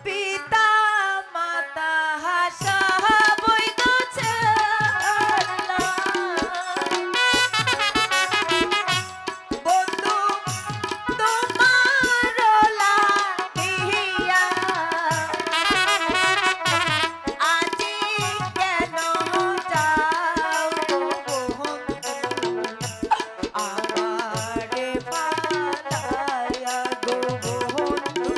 পিতা মাতা সবই গোছালা বন্ধু তোমার লাগিয়া আজি কেন যাও বন্ধু আমারে পালায়া গো বন্ধু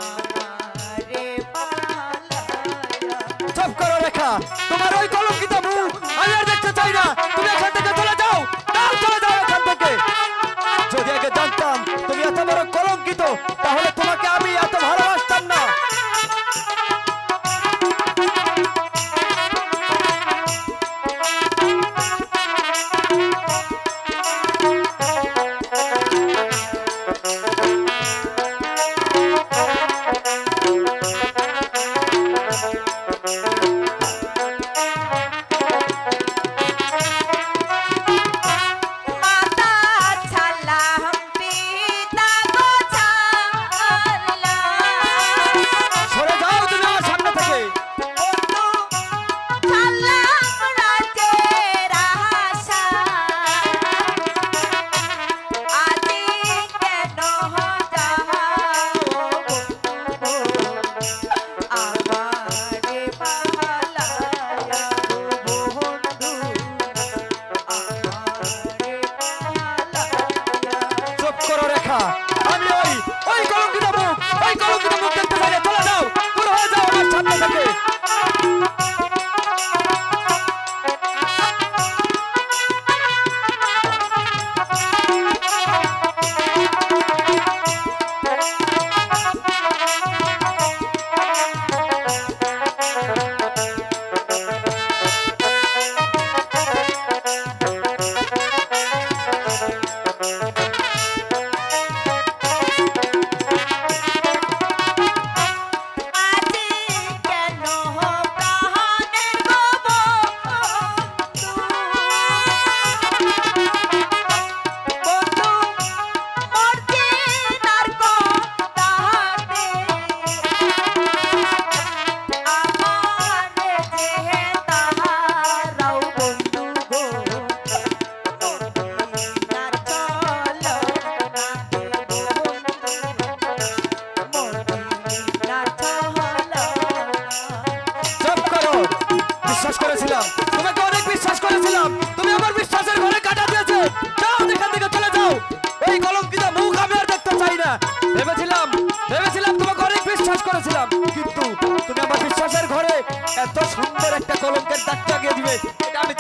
আমারে পালায়া। চুপ করো রেখা, তোমার ওই কলঙ্কিত মুখ আমি আর দেখতে চাই না। তুমি এখান থেকে চলে যাও, নাও চলে যাও এখান থেকে। যদি আগে জানতাম তুমি এত বড় কলঙ্কিত, তাহলে তোমাকে আমি এত ভালোবাসতাম না। মাতা ছাড়লাম পিতা গোছালা সরে যাও তুমি আমার সামনে থেকে। বন্ধু ছাড়লাম রাজ্যের আশা আজি কেন যাও বন্ধু আমারে পালায়া গো বন্ধু আমারে পালায়া। চুপ করো রেখা, আমি ওই কলঙ্কিত মুখ দেখতে চাই না। চলে যাও, দূর হয়ে যাও আমার সামনে থেকে। আজি কেন প্রাণের গো বন্ধু বন্ধু মোর চেনার কথাতে আমারে যে তাহারাও বন্ধু গো মোর চেনার চলো নাতে বন্ধু চুপ করো, বিশ্বাস করেছিলাম, তোমাকে অনেক বিশ্বাস করেছিলাম। তুমি আমার বিশ্বাসের ঘরে কাটা দিয়েছো। যাও এখান থেকে, চলে যাও। এই কলঙ্কিত মুখ আমি আর দেখতে চাই না। ভেবেছিলাম তোমাকে অনেক বিশ্বাস করেছিলাম, কিন্তু তুমি আমার বিশ্বাসের ঘরে এত সুন্দর একটা কলঙ্কের দাগ লাগিয়ে দিবে এটা আমি